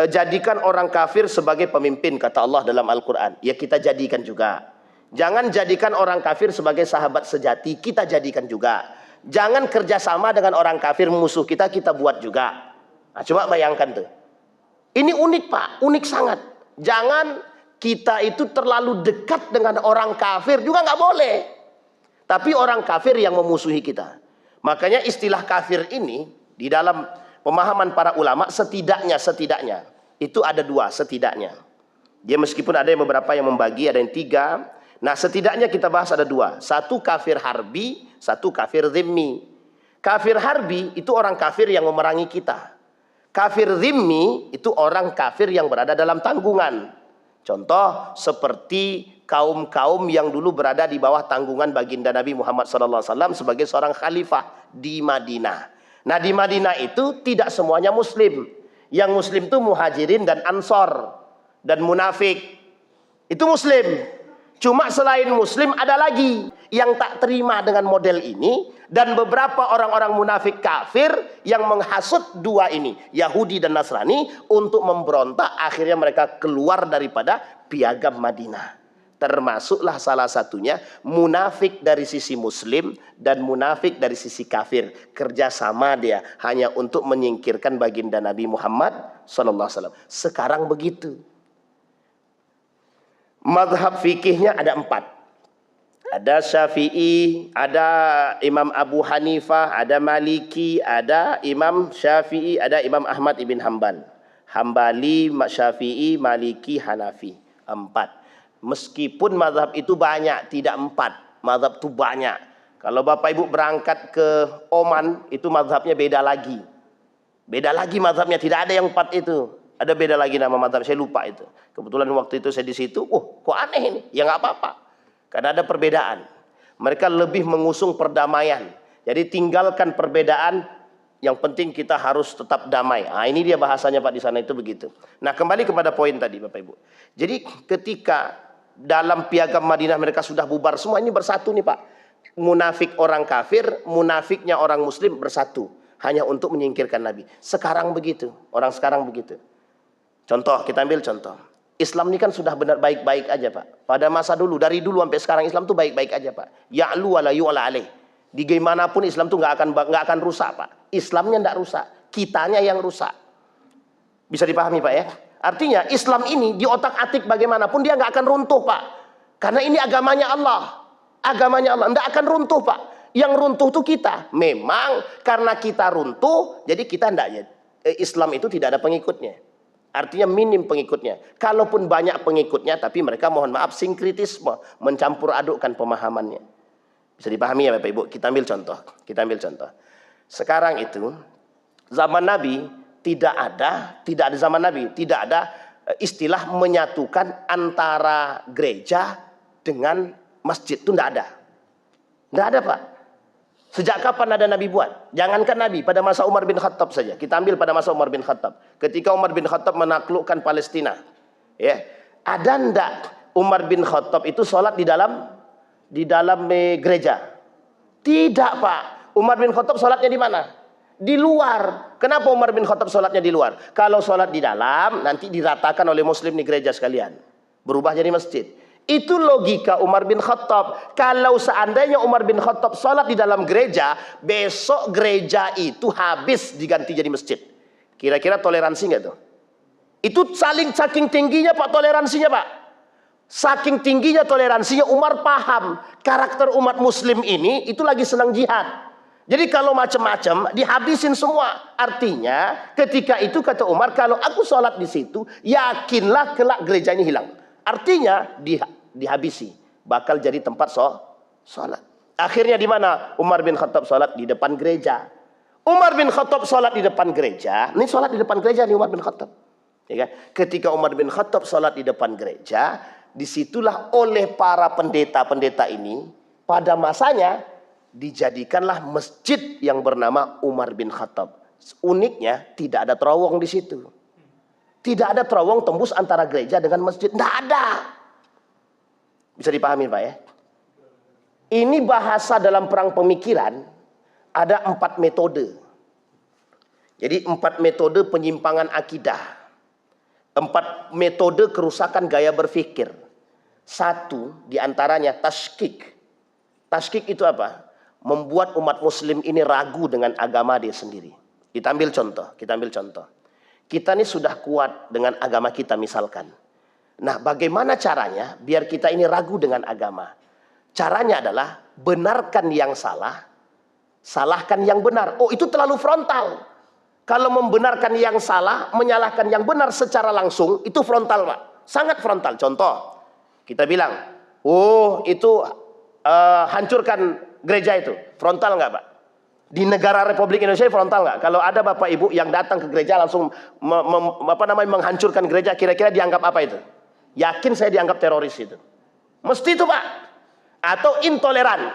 jadikan orang kafir sebagai pemimpin, kata Allah dalam Al-Quran. Ya kita jadikan juga. Jangan jadikan orang kafir sebagai sahabat sejati, kita jadikan juga. Jangan kerjasama dengan orang kafir, musuh kita buat juga. Nah, coba bayangkan tuh. Ini unik Pak, unik sangat. Jangan kita itu terlalu dekat dengan orang kafir, juga nggak boleh. Tapi orang kafir yang memusuhi kita. Makanya istilah kafir ini, di dalam pemahaman para ulama, setidaknya, itu ada dua, setidaknya. Dia meskipun ada yang beberapa yang membagi, ada yang tiga. Nah setidaknya kita bahas ada dua. Satu kafir harbi, satu kafir zimmi. Kafir harbi itu orang kafir yang memerangi kita. Kafir zimmi itu orang kafir yang berada dalam tanggungan. Contoh seperti kaum-kaum yang dulu berada di bawah tanggungan baginda Nabi Muhammad SAW sebagai seorang khalifah di Madinah. Nah di Madinah itu tidak semuanya muslim. Yang muslim itu muhajirin dan ansor dan munafik. Itu muslim. Cuma selain muslim ada lagi yang tak terima dengan model ini. Dan beberapa orang-orang munafik kafir yang menghasut dua ini, Yahudi dan Nasrani, untuk memberontak. Akhirnya mereka keluar daripada piagam Madinah. Termasuklah salah satunya munafik dari sisi muslim dan munafik dari sisi kafir. Kerjasama dia hanya untuk menyingkirkan baginda Nabi Muhammad SAW. Sekarang begitu. Mazhab fikihnya ada 4. ada Syafi'i, ada Imam Abu Hanifah, ada Maliki, ada Imam Syafi'i, ada Imam Ahmad ibn Hanbal. Hambali, Syafi'i, Maliki, Hanafi. 4. Meskipun mazhab itu banyak, tidak 4. Mazhab itu banyak. Kalau Bapak Ibu berangkat ke Oman, itu mazhabnya beda lagi. Beda lagi mazhabnya, tidak ada yang 4 itu. Ada beda lagi nama mazhab, saya lupa itu. Kebetulan waktu itu saya di situ, kok aneh ini? Ya nggak apa-apa. Karena ada perbedaan. Mereka lebih mengusung perdamaian. Jadi tinggalkan perbedaan, yang penting kita harus tetap damai. Nah, ini dia bahasanya Pak di sana itu begitu. Nah, kembali kepada poin tadi Bapak Ibu. Jadi ketika dalam piagam Madinah mereka sudah bubar semua, ini bersatu nih Pak. Munafik orang kafir, munafiknya orang muslim bersatu. Hanya untuk menyingkirkan Nabi. Sekarang begitu. Orang sekarang begitu. Contoh, kita ambil contoh. Islam ini kan sudah benar baik-baik aja Pak. Pada masa dulu, dari dulu sampai sekarang Islam tuh baik-baik aja Pak. Ya'lu wa la yu'la alaih. Di gimana pun Islam tuh nggak akan rusak Pak. Islamnya nggak rusak, kitanya yang rusak. Bisa dipahami Pak ya? Artinya Islam ini di otak-atik bagaimanapun dia nggak akan runtuh Pak. Karena ini agamanya Allah. Agamanya Allah nggak akan runtuh Pak. Yang runtuh tuh kita. Memang karena kita runtuh, jadi kita nggak. Islam itu tidak ada pengikutnya. Artinya minim pengikutnya. Kalaupun banyak pengikutnya, tapi mereka mohon maaf sinkritisme, mencampur adukkan pemahamannya. Bisa dipahami ya Bapak Ibu? Kita ambil contoh. Kita ambil contoh. Sekarang itu zaman Nabi tidak ada zaman Nabi tidak ada istilah menyatukan antara gereja dengan masjid, itu tidak ada. Tidak ada Pak. Sejak kapan ada Nabi buat? Jangankan Nabi, pada masa Umar bin Khattab saja. Kita ambil pada masa Umar bin Khattab. Ketika Umar bin Khattab menaklukkan Palestina, ya, ada ndak Umar bin Khattab itu sholat di dalam gereja? Tidak Pak. Umar bin Khattab sholatnya di mana? Di luar. Kenapa Umar bin Khattab sholatnya di luar? Kalau sholat di dalam, nanti diratakan oleh muslim di gereja sekalian. Berubah jadi masjid. Itu logika Umar bin Khattab. Kalau seandainya Umar bin Khattab sholat di dalam gereja, besok gereja itu habis diganti jadi masjid. Kira-kira toleransi nggak tuh? Itu saking tingginya Pak toleransinya Pak. Saking tingginya toleransinya, Umar paham karakter umat muslim ini itu lagi senang jihad. Jadi kalau macam-macam dihabisin semua. Artinya ketika itu kata Umar, kalau aku sholat di situ, yakinlah kelak gereja ini hilang. Artinya dihabisi, bakal jadi tempat sholat. Akhirnya di mana Umar bin Khattab sholat? Di depan gereja. Umar bin Khattab sholat di depan gereja. Ini sholat di depan gereja nih Umar bin Khattab. Ya kan? Ketika Umar bin Khattab sholat di depan gereja, disitulah oleh para pendeta-pendeta ini pada masanya dijadikanlah masjid yang bernama Umar bin Khattab. Uniknya tidak ada terowong di situ. Tidak ada terowong tembus antara gereja dengan masjid. Tidak ada. Bisa dipahami Pak ya? Ini bahasa dalam perang pemikiran. Ada 4 metode. Jadi 4 metode penyimpangan akidah. 4 metode kerusakan gaya berpikir. 1 diantaranya tashkik. Tashkik itu apa? Membuat umat muslim ini ragu dengan agama dia sendiri. Kita ambil contoh. Kita ini sudah kuat dengan agama kita misalkan. Nah, bagaimana caranya biar kita ini ragu dengan agama? Caranya adalah benarkan yang salah, salahkan yang benar. Oh, itu terlalu frontal. Kalau membenarkan yang salah, menyalahkan yang benar secara langsung, itu frontal Pak. Sangat frontal. Contoh, kita bilang, oh itu hancurkan gereja itu. Frontal nggak Pak? Di negara Republik Indonesia frontal nggak? Kalau ada Bapak Ibu yang datang ke gereja langsung menghancurkan gereja, kira-kira dianggap apa itu? Yakin saya dianggap teroris itu. Mesti itu Pak. Atau intoleran.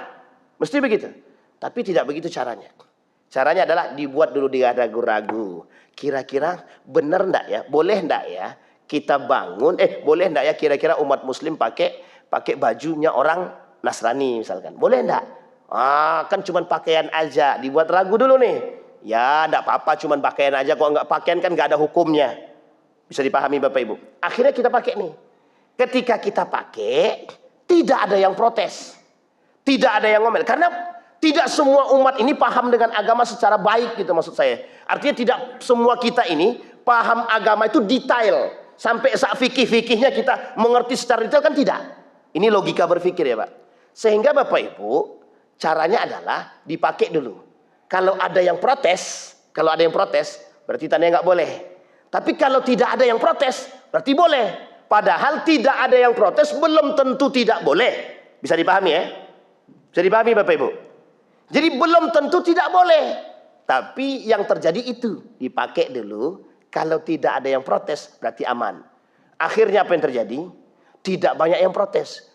Mesti begitu. Tapi tidak begitu caranya. Caranya adalah dibuat dulu dia ragu-ragu. Kira-kira benar ndak ya? Boleh ndak ya? Kita bangun, boleh ndak ya kira-kira umat muslim pakai bajunya orang Nasrani misalkan. Boleh ndak? Kan cuma pakaian aja, dibuat ragu dulu nih. Ya, enggak apa-apa, cuma pakaian aja. Kok enggak pakaian kan enggak ada hukumnya. Bisa dipahami Bapak Ibu. Akhirnya kita pakai nih. Ketika kita pakai, tidak ada yang protes. Tidak ada yang ngomel. Karena tidak semua umat ini paham dengan agama secara baik gitu maksud saya. Artinya tidak semua kita ini paham agama itu detail. Sampai fikih-fikihnya kita mengerti secara detail kan tidak. Ini logika berpikir ya Pak. Sehingga Bapak Ibu, caranya adalah dipakai dulu. Kalau ada yang protes, berarti tandanya nggak boleh. Tapi kalau tidak ada yang protes, berarti boleh. Padahal tidak ada yang protes belum tentu tidak boleh. Bisa dipahami ya? Bisa dipahami Bapak Ibu? Jadi belum tentu tidak boleh. Tapi yang terjadi itu dipakai dulu. Kalau tidak ada yang protes, berarti aman. Akhirnya apa yang terjadi? Tidak banyak yang protes.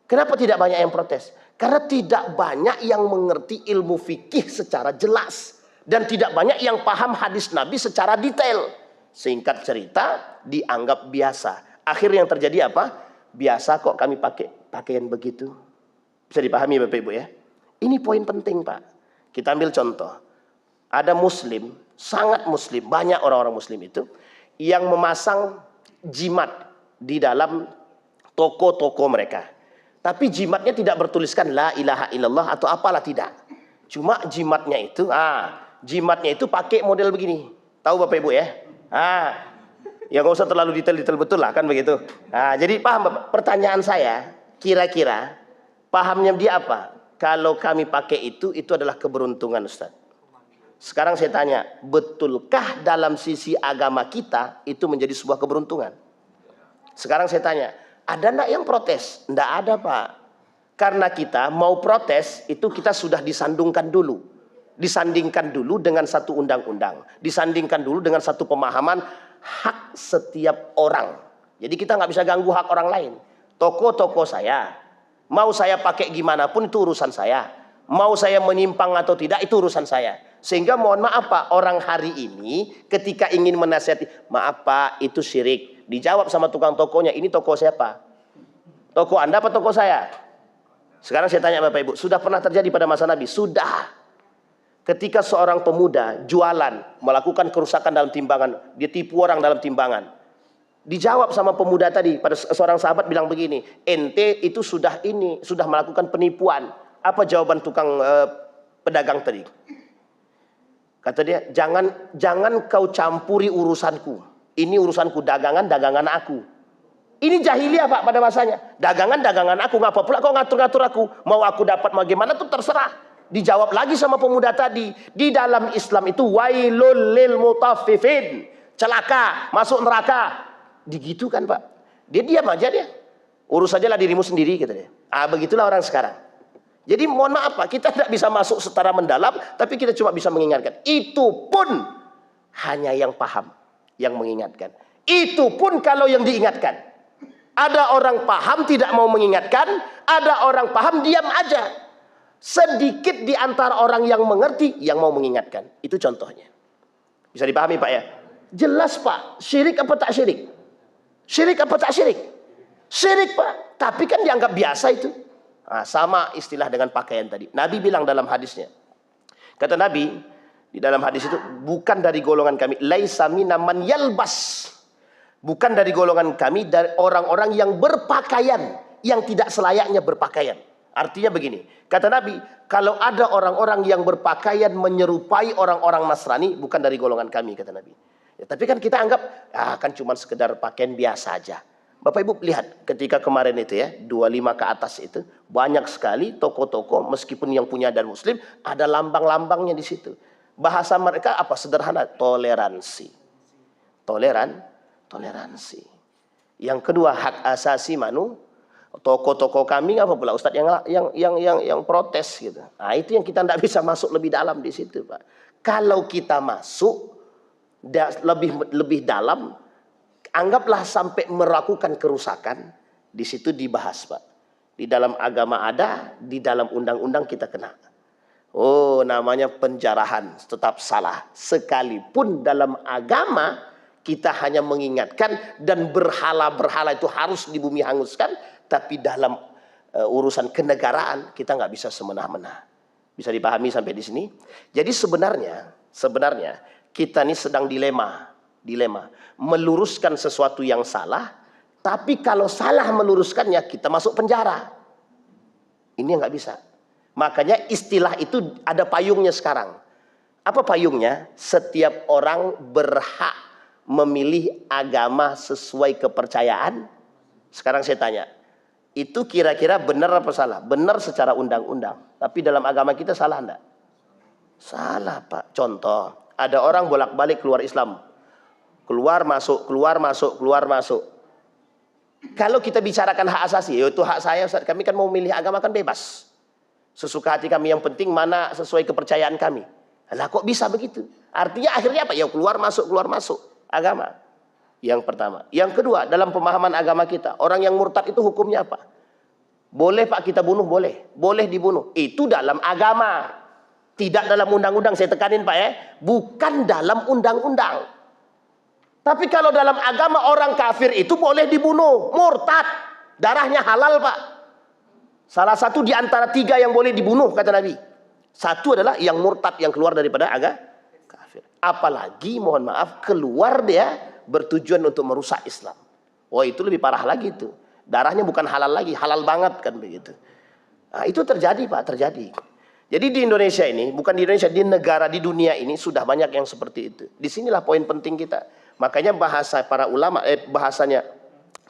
Kenapa tidak banyak yang protes? Karena tidak banyak yang mengerti ilmu fikih secara jelas. Dan tidak banyak yang paham hadis Nabi secara detail. Singkat cerita, dianggap biasa. Akhirnya yang terjadi apa? Biasa kok kami pakai pakaian begitu. Bisa dipahami Bapak Ibu ya? Ini poin penting Pak. Kita ambil contoh. Ada muslim, sangat muslim, banyak orang-orang muslim itu yang memasang jimat di dalam toko-toko mereka. Tapi jimatnya tidak bertuliskan la ilaha illallah atau apalah, tidak. Cuma jimatnya itu pakai model begini. Tahu Bapak Ibu ya? Ya nggak usah terlalu detail-detail betul lah kan begitu. Jadi paham Bapak? Pertanyaan saya, kira-kira pahamnya dia apa? Kalau kami pakai itu adalah keberuntungan Ustaz. Sekarang saya tanya, betulkah dalam sisi agama kita itu menjadi sebuah keberuntungan? Sekarang saya tanya, ada enggak yang protes? Enggak ada Pak. Karena kita mau protes itu kita sudah disandingkan dulu. Disandingkan dulu dengan satu undang-undang. Disandingkan dulu dengan satu pemahaman hak setiap orang. Jadi kita nggak bisa ganggu hak orang lain. Toko-toko saya, mau saya pakai gimana pun itu urusan saya. Mau saya menyimpang atau tidak itu urusan saya. Sehingga mohon maaf Pak, orang hari ini ketika ingin menasihati, maaf Pak itu syirik. Dijawab sama tukang tokonya, ini toko siapa? Toko Anda apa toko saya? Sekarang saya tanya Bapak Ibu, sudah pernah terjadi pada masa Nabi? Sudah. Ketika seorang pemuda jualan, melakukan kerusakan dalam timbangan, dia tipu orang dalam timbangan. Dijawab sama pemuda tadi, pada seorang sahabat bilang begini, ente itu sudah melakukan penipuan. Apa jawaban tukang pedagang tadi? Kata dia, jangan kau campuri urusanku. Ini urusanku, dagangan aku. Ini jahiliyah Pak pada masanya. Dagangan aku, ngapa pula kau ngatur-ngatur aku? Mau aku dapat bagaimana tuh terserah. Dijawab lagi sama pemuda tadi, di dalam Islam itu wailul lil mutaffifin. Celaka, masuk neraka. Digitukan Pak. Dia diam aja dia. Urus sajalah dirimu sendiri kata dia. Begitulah orang sekarang. Jadi mohon maaf Pak, kita tidak bisa masuk secara mendalam, tapi kita cuma bisa mengingatkan. Itu pun hanya yang paham yang mengingatkan. Itu pun kalau yang diingatkan. Ada orang paham tidak mau mengingatkan, ada orang paham diam aja. Sedikit di antara orang yang mengerti yang mau mengingatkan. Itu contohnya. Bisa dipahami Pak ya? Jelas Pak, syirik apa tak syirik? Syirik apa tak syirik? Syirik Pak, tapi kan dianggap biasa itu. Sama istilah dengan pakaian tadi. Nabi bilang dalam hadisnya. Kata Nabi di dalam hadis itu, bukan dari golongan kami, laisa minna man yalbas. Bukan dari golongan kami, dari orang-orang yang berpakaian yang tidak selayaknya berpakaian. Artinya begini, kata Nabi, kalau ada orang-orang yang berpakaian menyerupai orang-orang Nasrani, bukan dari golongan kami, kata Nabi. Ya, tapi kan kita anggap, kan cuma sekedar pakaian biasa aja. Bapak Ibu lihat ketika kemarin itu ya, 25 ke atas itu, banyak sekali toko-toko meskipun yang punya dan muslim, ada lambang-lambangnya di situ. Bahasa mereka apa? Sederhana, toleransi. Toleransi. Yang kedua, hak asasi toko-toko kami apa pula Ustadz yang protes gitu. Itu yang kita tidak bisa masuk lebih dalam di situ, Pak. Kalau kita masuk lebih dalam, anggaplah sampai melakukan kerusakan, di situ dibahas Pak. Di dalam agama ada, di dalam undang-undang kita kena. Namanya penjarahan, tetap salah. Sekalipun dalam agama kita hanya mengingatkan dan berhala-berhala itu harus di bumi hanguskan, tapi dalam urusan kenegaraan kita nggak bisa semena-mena. Bisa dipahami sampai di sini? Jadi sebenarnya kita ini sedang dilema. Meluruskan sesuatu yang salah, tapi kalau salah meluruskannya kita masuk penjara. Ini yang nggak bisa. Makanya istilah itu ada payungnya sekarang. Apa payungnya? Setiap orang berhak memilih agama sesuai kepercayaan. Sekarang saya tanya, Itu kira-kira benar apa salah? Benar secara undang-undang. Tapi dalam agama kita salah enggak? Salah, Pak. Contoh, ada orang bolak-balik keluar Islam. Keluar masuk, keluar masuk, keluar masuk. Kalau kita bicarakan hak asasi, yaitu hak saya, Ustaz, kami kan mau memilih agama kan bebas. Sesuka hati kami, yang penting mana sesuai kepercayaan kami. Lah kok bisa begitu? Artinya akhirnya apa? Ya keluar masuk agama. Yang pertama. Yang kedua, dalam pemahaman agama kita, orang yang murtad itu hukumnya apa? Boleh Pak kita bunuh? Boleh. Boleh dibunuh. Itu dalam agama. Tidak dalam undang-undang. Saya tekanin Pak ya. Bukan dalam undang-undang. Tapi kalau dalam agama orang kafir itu boleh dibunuh. Murtad. Darahnya halal Pak. Salah satu di antara 3 yang boleh dibunuh kata Nabi. Satu adalah yang murtad, yang keluar daripada agama kafir. Apalagi mohon maaf keluar dia bertujuan untuk merusak Islam. Wah itu lebih parah lagi itu. Darahnya bukan halal lagi, halal banget kan begitu. Nah, itu terjadi Pak, terjadi. Jadi di Indonesia ini, bukan di Indonesia, di negara, di dunia ini sudah banyak yang seperti itu. Disinilah poin penting kita. Makanya bahasanya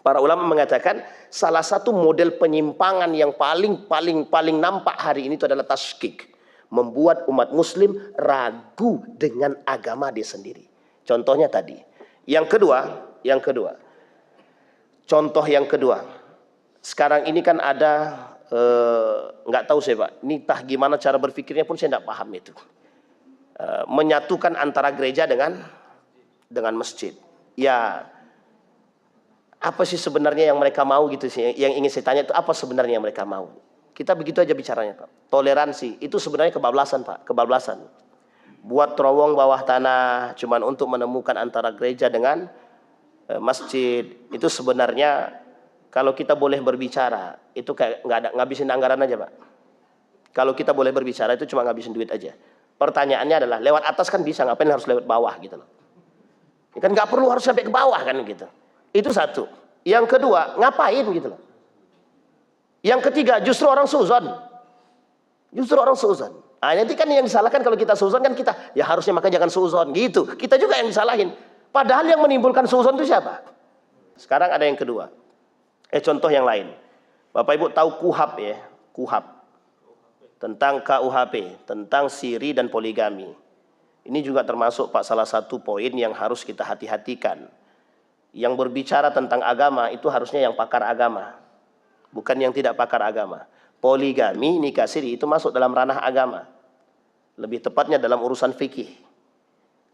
para ulama mengatakan salah satu model penyimpangan yang paling nampak hari ini itu adalah tasykik. Membuat umat muslim ragu dengan agama dia sendiri. Contohnya tadi. Yang kedua. Contoh yang kedua. Sekarang ini kan ada nggak tahu saya Pak. Ini entah gimana cara berpikirnya pun saya nggak paham itu. Menyatukan antara gereja dengan masjid. Ya, apa sih sebenarnya yang mereka mau gitu sih? Yang ingin saya tanya itu apa sebenarnya yang mereka mau? Kita begitu aja bicaranya Pak. Toleransi itu sebenarnya kebablasan Pak, kebablasan. Buat terowong bawah tanah cuman untuk menemukan antara gereja dengan masjid. Itu sebenarnya kalau kita boleh berbicara itu kayak ngabisin anggaran aja Pak. Kalau kita boleh berbicara itu cuma ngabisin duit aja. Pertanyaannya adalah lewat atas kan bisa, ngapain harus lewat bawah gitu loh. Kan nggak perlu harus sampai ke bawah kan gitu. Itu satu. Yang kedua, ngapain gitu loh. Yang ketiga, justru orang suzon. Nah, nanti kan yang disalahkan kalau kita suzon kan kita, ya harusnya maka jangan suzon gitu. Kita juga yang disalahin. Padahal yang menimbulkan suzon itu siapa? Sekarang ada yang kedua. Contoh yang lain. Bapak Ibu tahu KUHP ya? KUHP. Tentang KUHP, tentang siri dan poligami. Ini juga termasuk Pak salah satu poin yang harus kita hati-hatikan. Yang berbicara tentang agama itu harusnya yang pakar agama. Bukan yang tidak pakar agama. Poligami, nikah siri itu masuk dalam ranah agama. Lebih tepatnya dalam urusan fikih.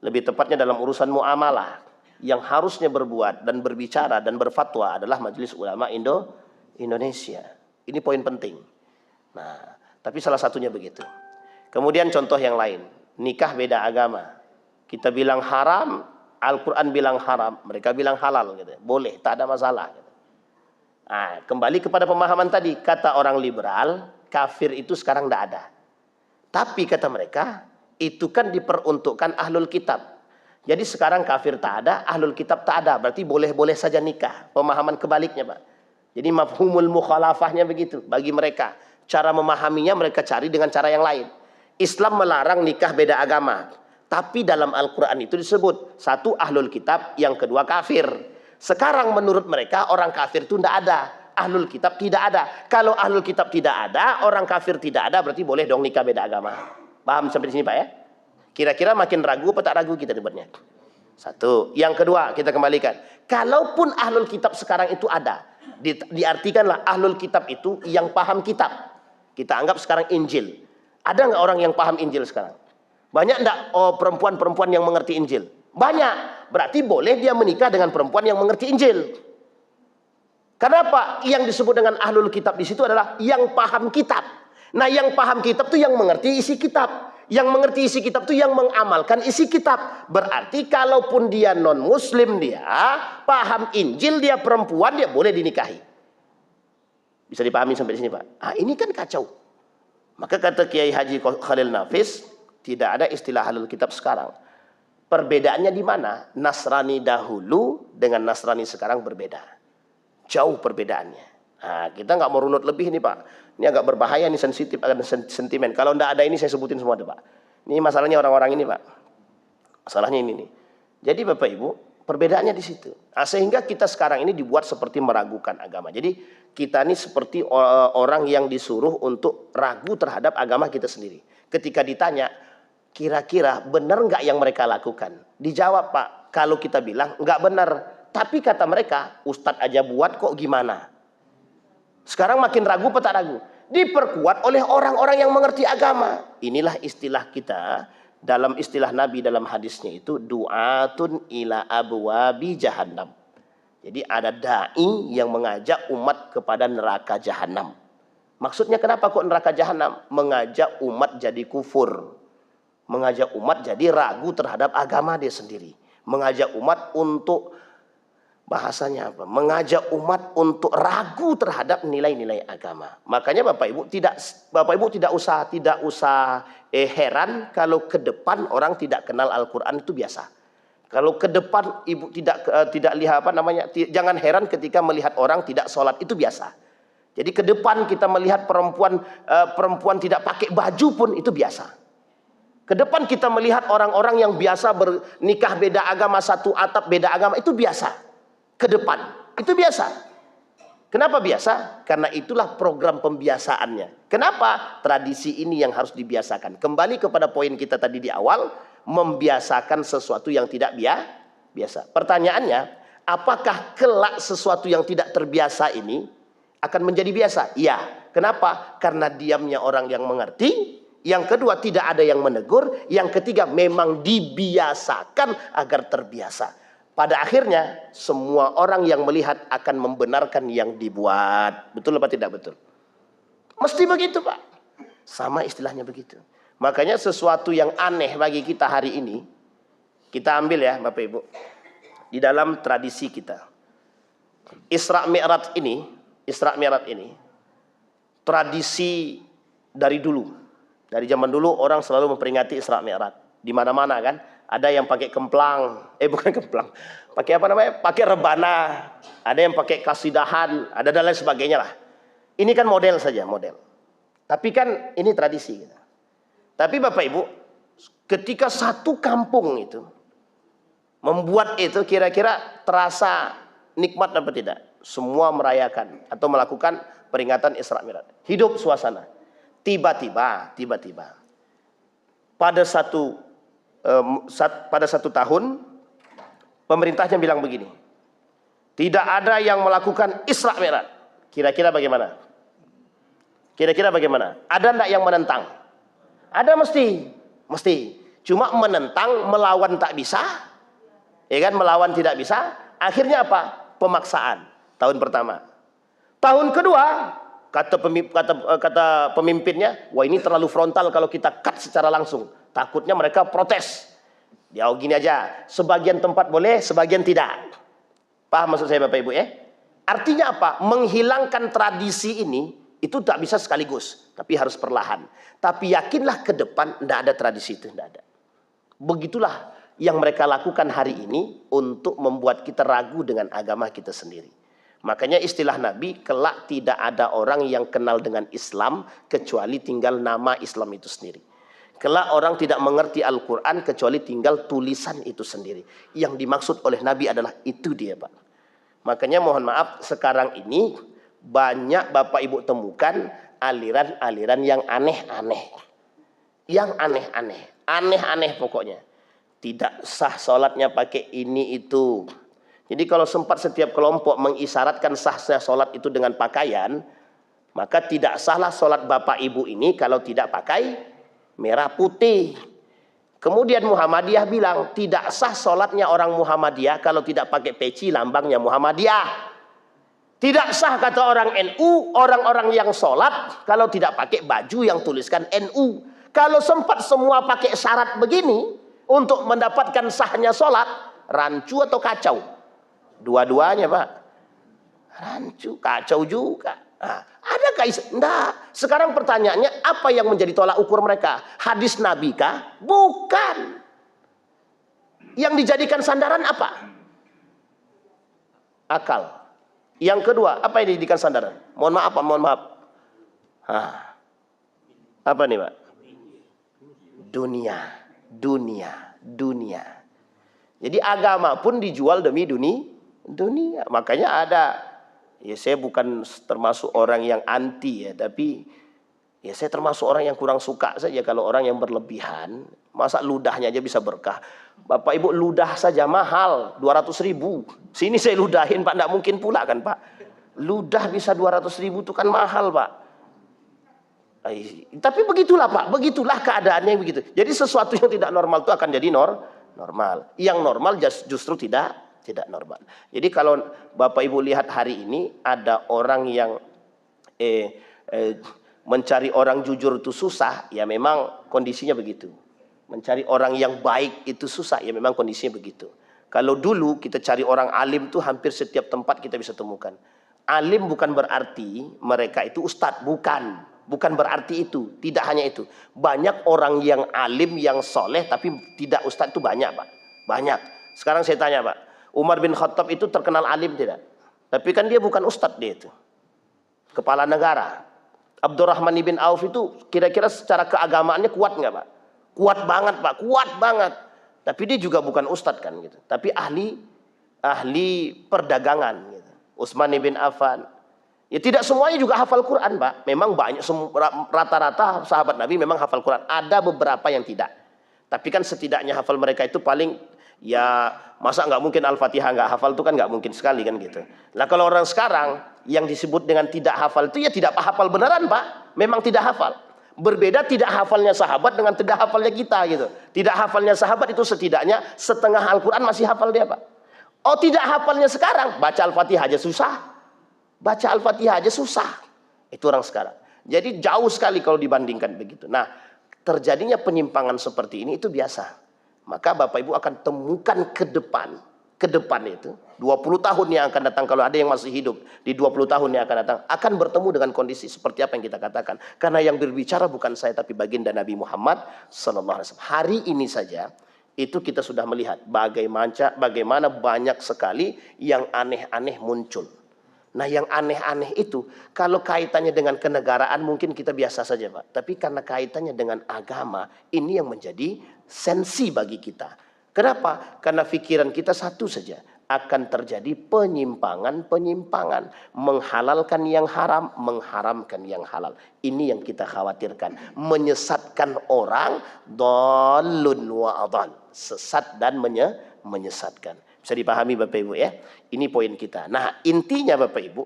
Lebih tepatnya dalam urusan muamalah. Yang harusnya berbuat dan berbicara dan berfatwa adalah Majelis Ulama Indonesia. Ini poin penting. Nah, tapi salah satunya begitu. Kemudian contoh yang lain. Nikah beda agama. Kita bilang haram, Al-Quran bilang haram, mereka bilang halal gitu. Boleh, tak ada masalah gitu. Nah, kembali kepada pemahaman tadi, kata orang liberal, kafir itu sekarang tidak ada. Tapi kata mereka, itu kan diperuntukkan ahlul kitab. Jadi sekarang kafir tak ada, ahlul kitab tak ada, berarti boleh-boleh saja nikah. Pemahaman kebaliknya Pak. Jadi mafhumul mukhalafahnya begitu bagi mereka. Cara memahaminya mereka cari dengan cara yang lain. Islam melarang nikah beda agama. Tapi dalam Al-Quran itu disebut, satu ahlul kitab, yang kedua kafir. Sekarang menurut mereka orang kafir itu tidak ada. Ahlul kitab tidak ada. Kalau ahlul kitab tidak ada, orang kafir tidak ada, berarti boleh dong nikah beda agama. Paham sampai di sini Pak ya? Kira-kira makin ragu apa tak ragu kita debatnya? Satu. Yang kedua kita kembalikan. Kalaupun ahlul kitab sekarang itu ada, diartikanlah ahlul kitab itu yang paham kitab. Kita anggap sekarang Injil. Ada nggak orang yang paham Injil sekarang? Banyak enggak perempuan-perempuan yang mengerti Injil? Banyak. Berarti boleh dia menikah dengan perempuan yang mengerti Injil. Kenapa? Yang disebut dengan ahlul kitab di situ adalah yang paham kitab. Nah, yang paham kitab itu yang mengerti isi kitab. Yang mengerti isi kitab itu yang mengamalkan isi kitab. Berarti kalaupun dia non-muslim, dia paham Injil, dia perempuan, dia boleh dinikahi. Bisa dipahami sampai di sini Pak? Ah, ini kan kacau. Maka kata Kiai Haji Khalil Nafis, tidak ada istilah ahlul kitab sekarang. Perbedaannya di mana? Nasrani dahulu dengan Nasrani sekarang berbeda. Jauh perbedaannya. Nah, kita nggak mau runut lebih nih Pak. Ini agak berbahaya, ini sensitif, agak sentimen. Kalau nggak ada ini saya sebutin semua deh Pak. Ini masalahnya orang-orang ini Pak. Masalahnya ini nih. Jadi Bapak Ibu, Perbedaannya di situ. Nah, sehingga kita sekarang ini dibuat seperti meragukan agama. Jadi kita ini seperti orang yang disuruh untuk ragu terhadap agama kita sendiri. Ketika ditanya, kira-kira benar nggak yang mereka lakukan? Dijawab, Pak, kalau kita bilang nggak benar. Tapi kata mereka, Ustadz aja buat kok gimana? Sekarang makin ragu apa tak ragu? Diperkuat oleh orang-orang yang mengerti agama. Inilah istilah kita. Dalam istilah Nabi dalam hadisnya itu du'atun ila abwabi jahannam. Jadi ada dai yang mengajak umat kepada neraka jahanam. Maksudnya kenapa kok neraka jahanam? Mengajak umat jadi kufur. Mengajak umat jadi ragu terhadap agama dia sendiri. Mengajak umat untuk bahasanya apa? Mengajak umat untuk ragu terhadap nilai-nilai agama. Makanya Bapak Ibu tidak usah heran kalau ke depan orang tidak kenal Al-Qur'an, itu biasa. Kalau ke depan Ibu tidak lihat jangan heran ketika melihat orang tidak sholat, itu biasa. Jadi ke depan kita melihat perempuan tidak pakai baju pun itu biasa. Ke depan kita melihat orang-orang yang biasa bernikah beda agama, satu atap beda agama, itu biasa. Ke depan itu biasa. Kenapa biasa? Karena itulah program pembiasaannya. Kenapa? Tradisi ini yang harus dibiasakan. Kembali kepada poin kita tadi di awal, membiasakan sesuatu yang tidak biasa. Pertanyaannya, apakah kelak sesuatu yang tidak terbiasa ini akan menjadi biasa? Iya. Kenapa? Karena diamnya orang yang mengerti. Yang kedua, tidak ada yang menegur. Yang ketiga, memang dibiasakan agar terbiasa. Pada akhirnya, semua orang yang melihat akan membenarkan yang dibuat. Betul apa tidak betul? Mesti begitu, Pak. Sama istilahnya begitu. Makanya sesuatu yang aneh bagi kita hari ini, kita ambil ya Bapak Ibu, di dalam tradisi kita. Isra Mi'raj ini, tradisi dari dulu. Dari zaman dulu orang selalu memperingati Isra Mi'raj. Di mana-mana kan. Ada yang pakai kemplang, bukan kemplang, pakai apa namanya? Pakai rebana, ada yang pakai kasidahan, ada dan lain sebagainya lah. Ini kan model saja, model. Tapi kan ini tradisi. Tapi Bapak Ibu, ketika satu kampung itu membuat itu, kira-kira terasa nikmat apa tidak? Semua merayakan atau melakukan peringatan Isra Mi'raj. Hidup suasana. Tiba-tiba pada satu tahun pemerintahnya bilang begini, tidak ada yang melakukan Isra Mi'raj. Kira-kira bagaimana? Ada enggak yang menentang? Ada, mesti. Cuma menentang, melawan tak bisa. Ya kan, melawan tidak bisa. Akhirnya apa? Pemaksaan. Tahun pertama. Tahun kedua, kata pemimpinnya, wah ini terlalu frontal kalau kita cut secara langsung. Takutnya mereka protes. Ya gini aja, sebagian tempat boleh, sebagian tidak. Paham maksud saya Bapak Ibu ya? Artinya apa? Menghilangkan tradisi ini itu tak bisa sekaligus, tapi harus perlahan. Tapi yakinlah ke depan tidak ada tradisi itu, tidak ada. Begitulah yang mereka lakukan hari ini untuk membuat kita ragu dengan agama kita sendiri. Makanya istilah Nabi, kelak tidak ada orang yang kenal dengan Islam kecuali tinggal nama Islam itu sendiri. Kelak orang tidak mengerti Al-Quran kecuali tinggal tulisan itu sendiri. Yang dimaksud oleh Nabi adalah itu dia, Pak. Makanya mohon maaf, sekarang ini banyak Bapak Ibu temukan aliran-aliran yang aneh-aneh. Yang aneh-aneh. Aneh-aneh pokoknya. Tidak sah sholatnya pakai ini itu. Jadi kalau sempat setiap kelompok mengisyaratkan sahnya sholat itu dengan pakaian, maka tidak salah sholat Bapak Ibu ini kalau tidak pakai merah putih. Kemudian Muhammadiyah bilang tidak sah sholatnya orang Muhammadiyah kalau tidak pakai peci lambangnya Muhammadiyah. Tidak sah kata orang NU, orang-orang yang sholat kalau tidak pakai baju yang tuliskan NU. Kalau sempat semua pakai syarat begini untuk mendapatkan sahnya sholat, rancu atau kacau? Dua-duanya, Pak. Rancu, kacau juga. Nah, adakah enggak? Sekarang pertanyaannya, apa yang menjadi tolak ukur mereka? Hadis Nabi kah? Bukan. Yang dijadikan sandaran apa? Akal. Yang kedua, apa yang dijadikan sandaran? Mohon maaf, Pak, mohon maaf. Apa nih, Pak? Dunia. Jadi agama pun dijual demi dunia. Makanya ada, ya saya bukan termasuk orang yang anti ya, tapi ya saya termasuk orang yang kurang suka saja kalau orang yang berlebihan. Masa ludahnya aja bisa berkah. Bapak Ibu, ludah saja mahal, 200.000. Sini saya ludahin Pak, enggak mungkin pula kan Pak. Ludah bisa 200.000 itu kan mahal Pak. Tapi begitulah Pak, begitulah keadaannya begitu. Jadi sesuatu yang tidak normal itu akan jadi normal. Yang normal justru tidak normal. Jadi kalau Bapak Ibu lihat hari ini ada orang yang mencari orang jujur itu susah, ya memang kondisinya begitu. Mencari orang yang baik itu susah, ya memang kondisinya begitu. Kalau dulu kita cari orang alim tuh hampir setiap tempat kita bisa temukan. Alim bukan berarti mereka itu ustadz, bukan berarti itu, tidak hanya itu. Banyak orang yang alim, yang soleh, tapi tidak ustadz itu banyak Pak. Banyak. Sekarang saya tanya Pak, Umar bin Khattab itu terkenal alim tidak? Tapi kan dia bukan ustadz dia itu. Kepala negara. Abdurrahman bin Auf itu kira-kira secara keagamaannya kuat nggak Pak? Kuat banget Pak, kuat banget. Tapi dia juga bukan ustadz kan gitu. Tapi ahli perdagangan gitu. Utsman bin Affan. Ya tidak semuanya juga hafal Quran Pak. Memang banyak, rata-rata sahabat Nabi memang hafal Quran. Ada beberapa yang tidak. Tapi kan setidaknya hafal mereka itu paling, ya masa nggak mungkin Al-Fatihah nggak hafal itu kan nggak mungkin sekali kan gitu. Nah kalau orang sekarang yang disebut dengan tidak hafal itu ya tidak hafal beneran Pak. Memang tidak hafal. Berbeda tidak hafalnya sahabat dengan tidak hafalnya kita gitu. Tidak hafalnya sahabat itu setidaknya setengah Al-Quran masih hafal dia Pak. Oh tidak hafalnya sekarang, baca Al-Fatihah aja susah. Baca Al-Fatihah aja susah. Itu orang sekarang. Jadi jauh sekali kalau dibandingkan begitu. Nah, terjadinya penyimpangan seperti ini itu biasa. Maka Bapak Ibu akan temukan ke depan itu 20 tahun yang akan datang, kalau ada yang masih hidup di 20 tahun yang akan datang, akan bertemu dengan kondisi seperti apa yang kita katakan. Karena yang berbicara bukan saya tapi baginda Nabi Muhammad SAW. Hari ini saja itu kita sudah melihat bagaimana banyak sekali yang aneh-aneh muncul. Nah yang aneh-aneh itu kalau kaitannya dengan kenegaraan mungkin kita biasa saja Pak. Tapi karena kaitannya dengan agama, ini yang menjadi sensi bagi kita. Kenapa? Karena pikiran kita satu saja. Akan terjadi penyimpangan. Menghalalkan yang haram, mengharamkan yang halal. Ini yang kita khawatirkan. Menyesatkan orang, dhalun wa adhal. Sesat dan menyesatkan. Bisa dipahami Bapak Ibu ya. Ini poin kita. Nah intinya Bapak Ibu,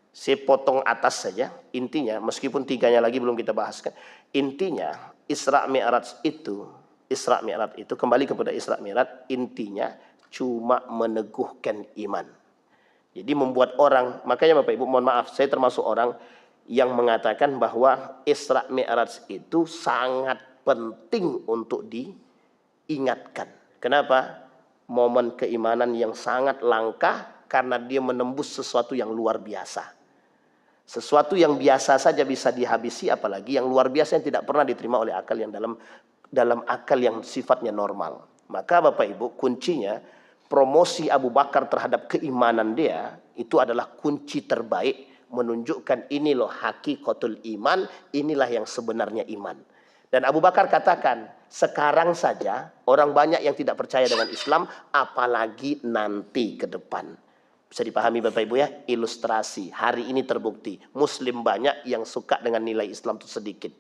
saya potong atas saja. Intinya meskipun tiganya lagi belum kita bahaskan. Intinya Isra Mi'raj itu kembali kepada Isra Mi'raj, intinya cuma meneguhkan iman. Jadi membuat orang, makanya Bapak Ibu mohon maaf, saya termasuk orang yang mengatakan bahwa Isra Mi'raj itu sangat penting untuk diingatkan. Kenapa? Momen keimanan yang sangat langka karena dia menembus sesuatu yang luar biasa. Sesuatu yang biasa saja bisa dihabisi, apalagi yang luar biasa yang tidak pernah diterima oleh akal yang dalam akal yang sifatnya normal. Maka Bapak Ibu, kuncinya promosi Abu Bakar terhadap keimanan dia itu adalah kunci terbaik, menunjukkan ini loh hakikatul iman, inilah yang sebenarnya iman. Dan Abu Bakar katakan, sekarang saja orang banyak yang tidak percaya dengan Islam, apalagi nanti ke depan. Bisa dipahami Bapak Ibu ya, ilustrasi. Hari ini terbukti, Muslim banyak yang suka dengan nilai Islam itu sedikit.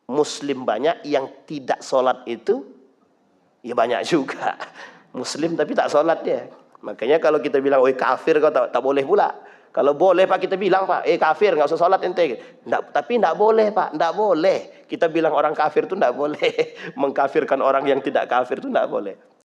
Muslim banyak yang tidak sholat itu, ya banyak juga. Muslim tapi tak sholat dia. Makanya kalau kita bilang, oh kafir kau tak boleh pula. Kalau boleh Pak kita bilang Pak, kafir nggak usah sholat ente. Tapi nggak boleh Pak, nggak boleh. Kita bilang orang kafir itu nggak boleh. Mengkafirkan orang yang tidak kafir itu nggak boleh.